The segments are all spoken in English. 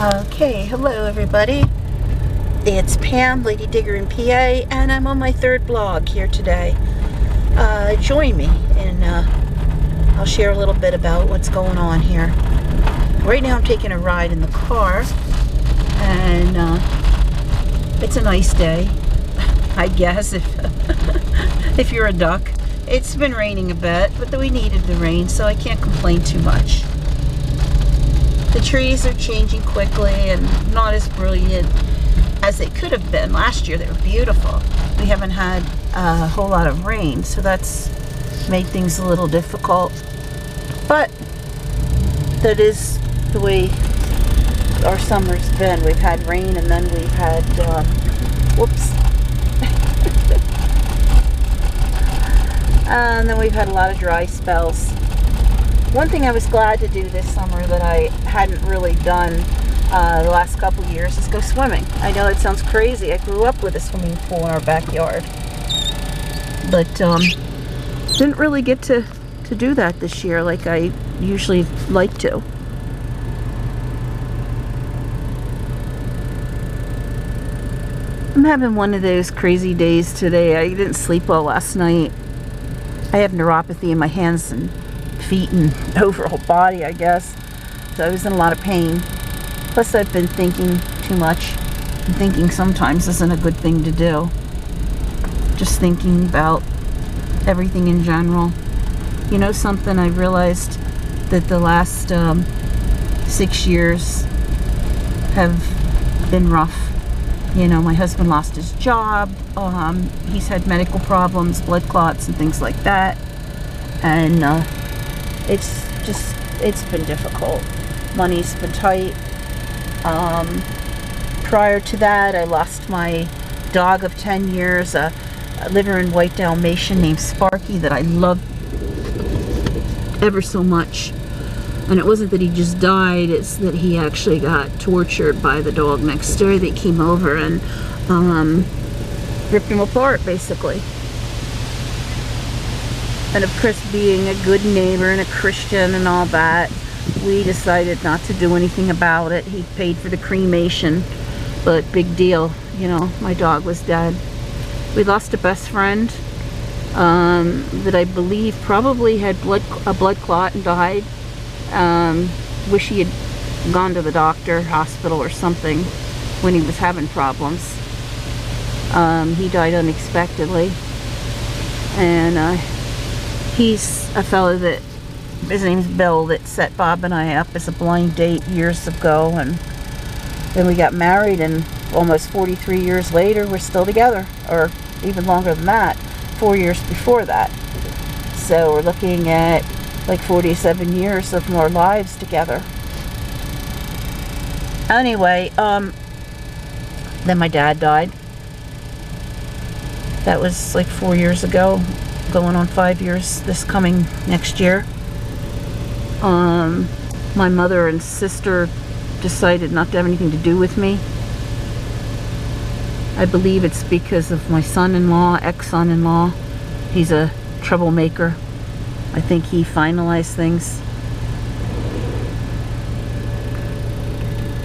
Okay, hello everybody. It's Pam, Lady Digger in PA, and I'm on my third blog here today. Join me and I'll share a little bit about what's going on here. Right now I'm taking a ride in the car, and it's a nice day, I guess, if you're a duck. It's been raining a bit, but we needed the rain, so I can't complain too much. The trees are changing quickly and not as brilliant as they could have been. Last year they were beautiful. We haven't had a whole lot of rain, so that's made things a little difficult. But that is the way our summer's been. We've had rain, and then we've had, and then we've had a lot of dry spells. One thing I was glad to do this summer that I hadn't really done the last couple of years is go swimming. I know it sounds crazy. I grew up with a swimming pool in our backyard, but didn't really get to do that this year like I usually like to. I'm having one of those crazy days today. I didn't sleep well last night. I have neuropathy in my hands and feet and overall body, I guess, so I was in a lot of pain. Plus I've been thinking too much, and thinking sometimes isn't a good thing to do. Just thinking about everything in general. You know something, I realized that the last 6 years have been rough. You know, my husband lost his job, he's had medical problems, blood clots and things like that, and it's been difficult. Money's been tight. Prior to that, I lost my dog of 10 years, a liver and white Dalmatian named Sparky that I loved ever so much. And it wasn't that he just died, it's that he actually got tortured by the dog next door. They came over and ripped him apart, basically. And of course, being a good neighbor and a Christian and all that, we decided not to do anything about it. He paid for the cremation, but big deal, you know, my dog was dead. We lost a best friend that I believe probably had a blood clot and died. Wish he had gone to the doctor, hospital or something when he was having problems. He died unexpectedly, and he's a fellow that, his name's Bill, that set Bob and I up as a blind date years ago, and then we got married, and almost 43 years later we're still together, or even longer than that, 4 years before that. So we're looking at like 47 years of more lives together. Anyway, then my dad died. That was like 4 years ago, going on 5 years this coming next year. My mother and sister decided not to have anything to do with me. I believe it's because of my son-in-law, ex-son-in-law. He's a troublemaker. I think he finalized things.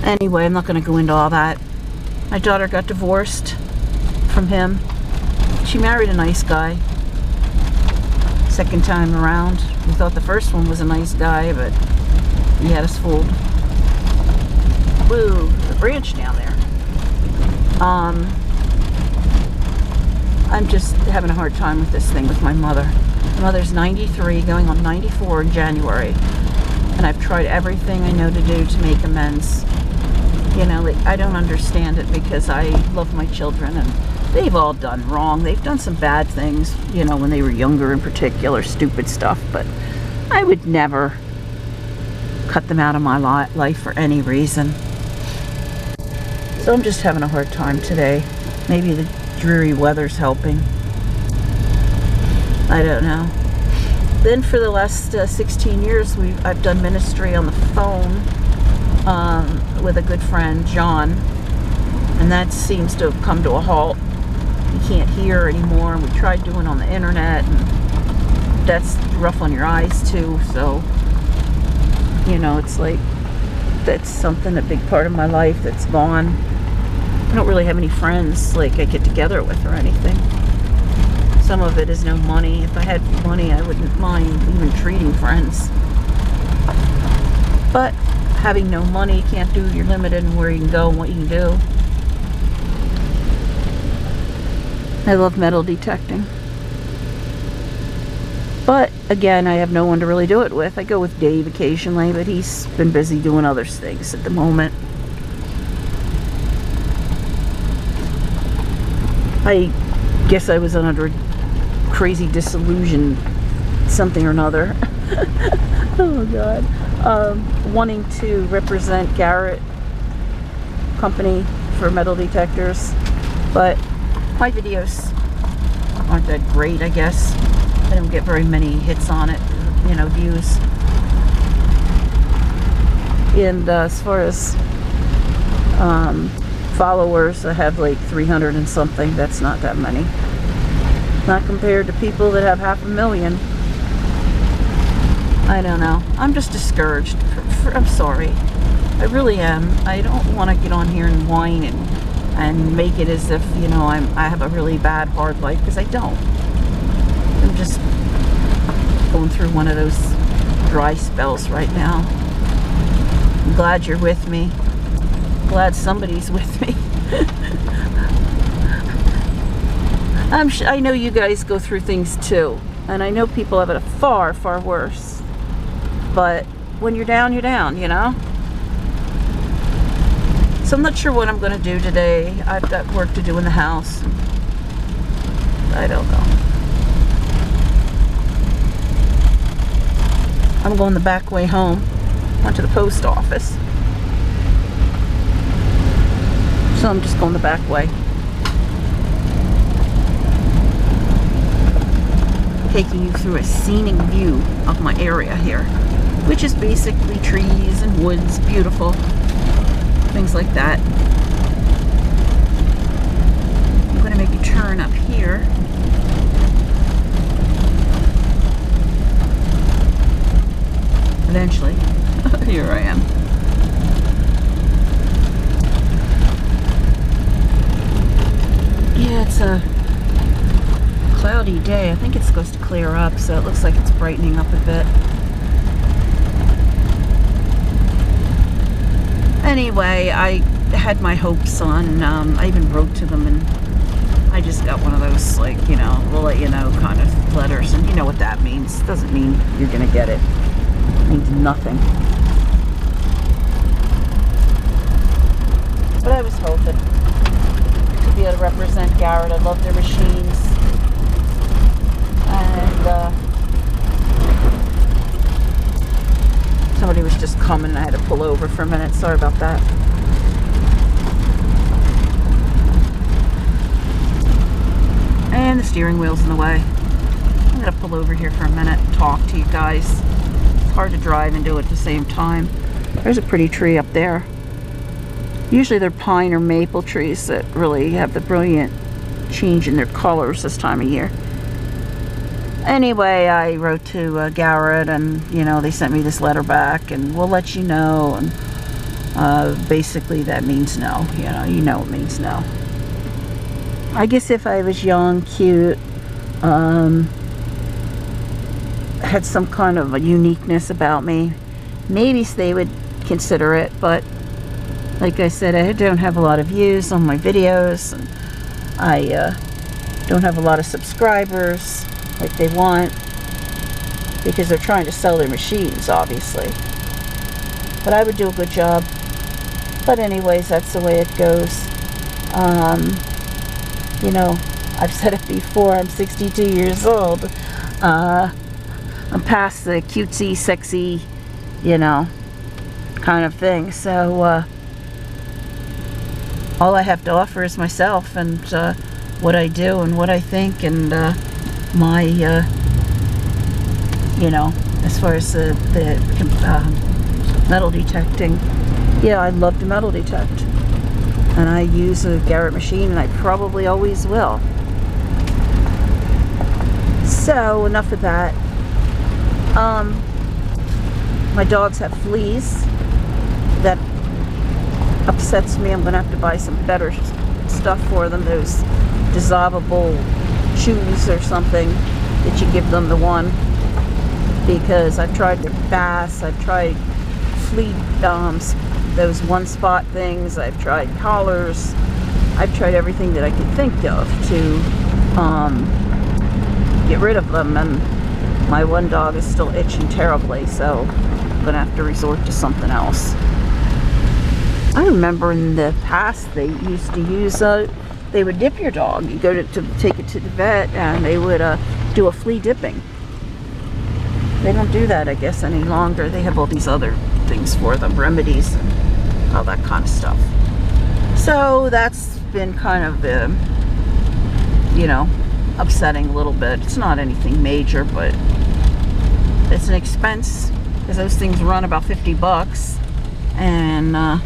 Anyway, I'm not going to go into all that. My daughter got divorced from him. She married a nice guy. Second time around. We thought the first one was a nice guy, but he had us fooled. Woo, the branch down there. I'm just having a hard time with this thing with my mother. My mother's 93, going on 94 in January, and I've tried everything I know to do to make amends. You know, like, I don't understand it because I love my children, and they've all done wrong. They've done some bad things, you know, when they were younger in particular, stupid stuff, but I would never cut them out of my life for any reason. So I'm just having a hard time today. Maybe the dreary weather's helping. I don't know. Then for the last 16 years, I've done ministry on the phone with a good friend, John, and that seems to have come to a halt. You can't hear anymore, and we tried doing on the internet, and that's rough on your eyes too, so, you know, it's like that's something, a big part of my life that's gone. I don't really have any friends like I get together with or anything. Some of it is no money. If I had money, I wouldn't mind even treating friends. But having no money, you can't do, you're limited in where you can go and what you can do. I love metal detecting. But again, I have no one to really do it with. I go with Dave occasionally, but he's been busy doing other things at the moment. I guess I was under a crazy disillusion, something or another. Oh God. Wanting to represent Garrett Company for metal detectors, but my videos aren't that great, I guess. I don't get very many hits on it, you know, views. And as far as followers, I have like 300 and something. That's not that many. Not compared to people that have 500,000. I don't know. I'm just discouraged. I'm sorry. I really am. I don't want to get on here and whine and make it as if, you know, I have a really bad, hard life, because I don't. I'm just going through one of those dry spells right now. I'm glad you're with me. Glad somebody's with me. I know you guys go through things too, and I know people have it far, far worse. But when you're down, you know? So I'm not sure what I'm going to do today. I've got work to do in the house. I don't know. I'm going the back way home. Went to the post office. So I'm just going the back way. Taking you through a scenic view of my area here, which is basically trees and woods, beautiful, things like that. I'm going to make a turn up here. Eventually. Here I am. Yeah, it's a cloudy day. I think it's supposed to clear up, so it looks like it's brightening up a bit. Anyway, I had my hopes on, I even wrote to them, and I just got one of those, like, you know, we'll let you know kind of letters, and you know what that means. Doesn't mean you're gonna get it. It means nothing. But I was hoping to be able to represent Garrett. I love their machines. And somebody was just coming and I had to pull over for a minute. Sorry about that. And the steering wheel's in the way. I'm going to pull over here for a minute and talk to you guys. It's hard to drive and do it at the same time. There's a pretty tree up there. Usually they're pine or maple trees that really have the brilliant change in their colors this time of year. Anyway, I wrote to Garrett, and you know, they sent me this letter back, and we'll let you know. And basically that means no. You know it means no. I guess if I was young, cute, had some kind of a uniqueness about me, maybe they would consider it. But like I said, I don't have a lot of views on my videos, and I don't have a lot of subscribers like they want, because they're trying to sell their machines, obviously. But I would do a good job. But anyways, that's the way it goes. You know, I've said it before, I'm 62 years old. I'm past the cutesy, sexy, you know, kind of thing. So all I have to offer is myself, and what I do and what I think, and my, you know, as far as the metal detecting. Yeah, I love to metal detect. And I use a Garrett machine, and I probably always will. So, enough of that. My dogs have fleas that upsets me. I'm gonna have to buy some better stuff for them, those dissolvable chews or something that you give them the one, because I've tried the bass, I've tried flea, those one spot things, I've tried collars, I've tried everything that I could think of to get rid of them, and my one dog is still itching terribly, so I'm gonna have to resort to something else. I remember in the past they used to use, they would dip your dog. You go to take it to the vet and they would do a flea dipping. They don't do that, I guess, any longer. They have all these other things for them, remedies and all that kind of stuff. So that's been kind of, you know, upsetting a little bit. It's not anything major, but it's an expense, because those things run about 50 bucks. And,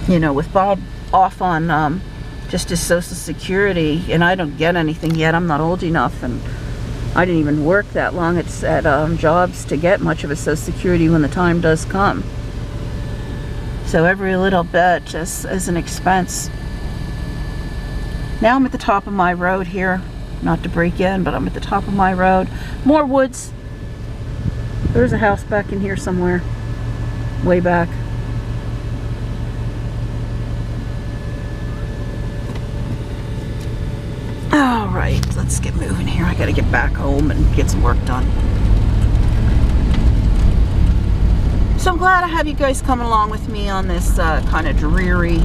you know, with Bob off on just his Social Security, and I don't get anything yet. I'm not old enough, and I didn't even work that long at jobs to get much of a Social Security when the time does come. So every little bit just is an expense. Now I'm at the top of my road here. Not to break in, but I'm at the top of my road. More woods. There's a house back in here somewhere. Way back. Alright, let's get moving here. I gotta get back home and get some work done. So I'm glad I have you guys coming along with me on this kind of dreary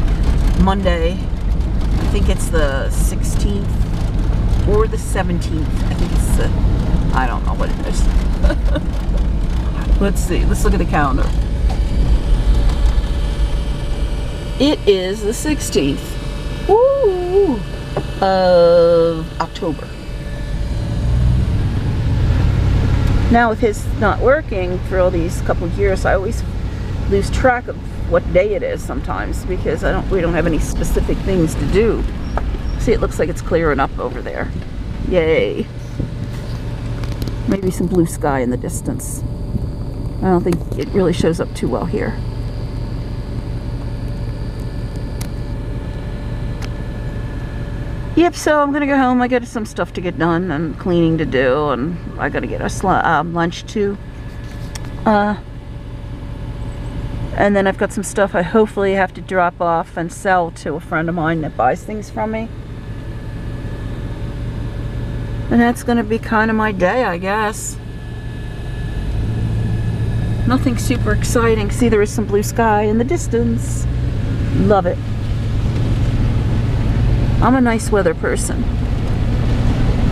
Monday. I think it's the 16th or the 17th. I think it's the, I don't know what it is. Let's see, let's look at the calendar. It is the 16th. Woo! Of October. Now with his not working for all these couple years, I always lose track of what day it is sometimes, because we don't have any specific things to do. See, it looks like it's clearing up over there. Yay. Maybe some blue sky in the distance. I don't think it really shows up too well here. Yep, so I'm gonna go home. I got some stuff to get done and cleaning to do, and I gotta get us lunch too. And then I've got some stuff I hopefully have to drop off and sell to a friend of mine that buys things from me. And that's gonna be kind of my day, I guess. Nothing super exciting. See, there is some blue sky in the distance. Love it. I'm a nice weather person.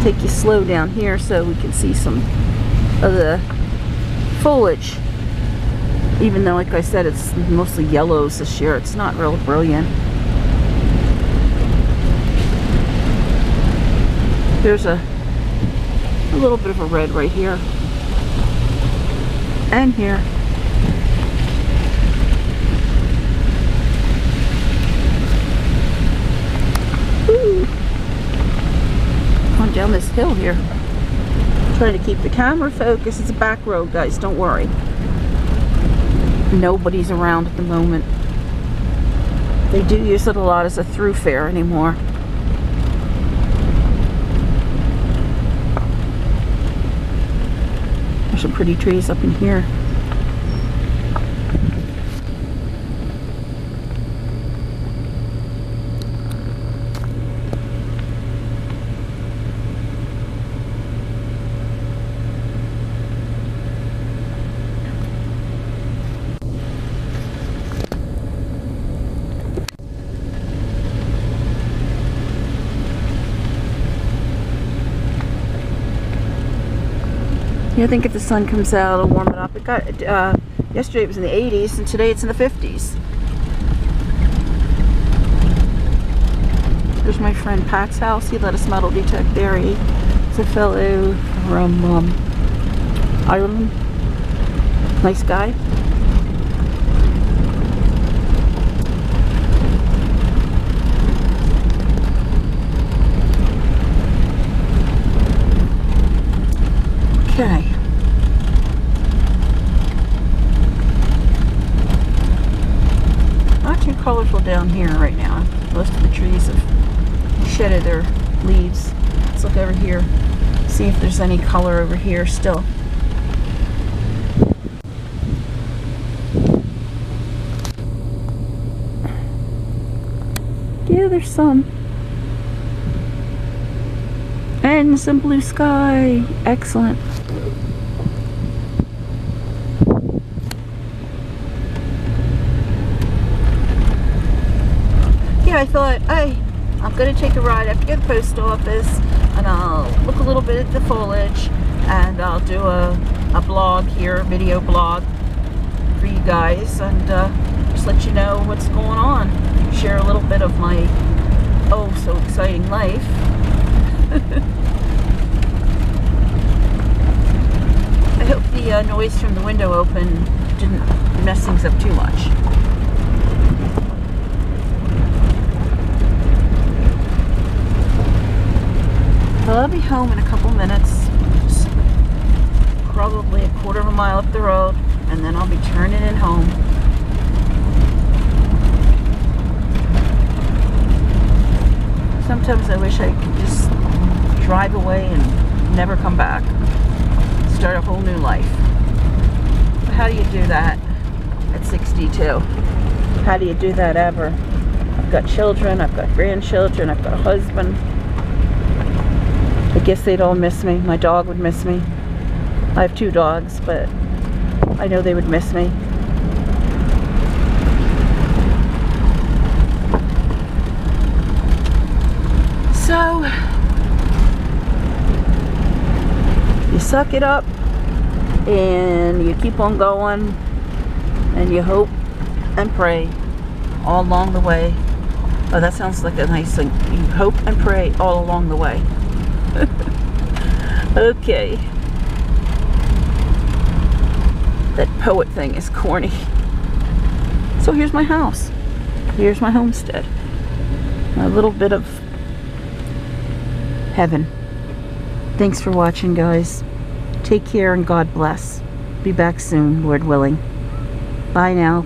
Take you slow down here so we can see some of the foliage. Even though, like I said, it's mostly yellows this year. It's not real brilliant. There's a little bit of a red right here. And here. Ooh. On down this hill here. Trying to keep the camera focused. It's a back road, guys. Don't worry. Nobody's around at the moment. They do use it a lot as a thoroughfare anymore. There's some pretty trees up in here. I think if the sun comes out, it'll warm it up. It got yesterday it was in the 80s, and today it's in the 50s. There's my friend Pat's house. He let us metal detect there. He's a fellow from Ireland. Nice guy. Okay. Not too colorful down here right now. Most of the trees have shedded their leaves. Let's look over here, see if there's any color over here still. Yeah, there's some. And some blue sky. Excellent. Yeah, I thought, hey, I'm going to take a ride up to the post office and I'll look a little bit at the foliage and I'll do a blog here, a video blog for you guys, and just let you know what's going on. Share a little bit of my oh so exciting life. I hope the noise from the window open didn't mess things up too much. Well, I'll be home in a couple minutes, just probably a quarter of a mile up the road, and then I'll be turning it home. Sometimes I wish I could just drive away and never come back. Start a whole new life. But how do you do that at 62? How do you do that ever? I've got children, I've got grandchildren, I've got a husband. I guess they'd all miss me. My dog would miss me. I have 2 dogs, but I know they would miss me. So, you suck it up and you keep on going and you hope and pray all along the way. Oh, that sounds like a nice thing. You hope and pray all along the way. Okay. That poet thing is corny. So here's my house. Here's my homestead. A little bit of heaven. Thanks for watching, guys. Take care and God bless. Be back soon, Lord willing. Bye now.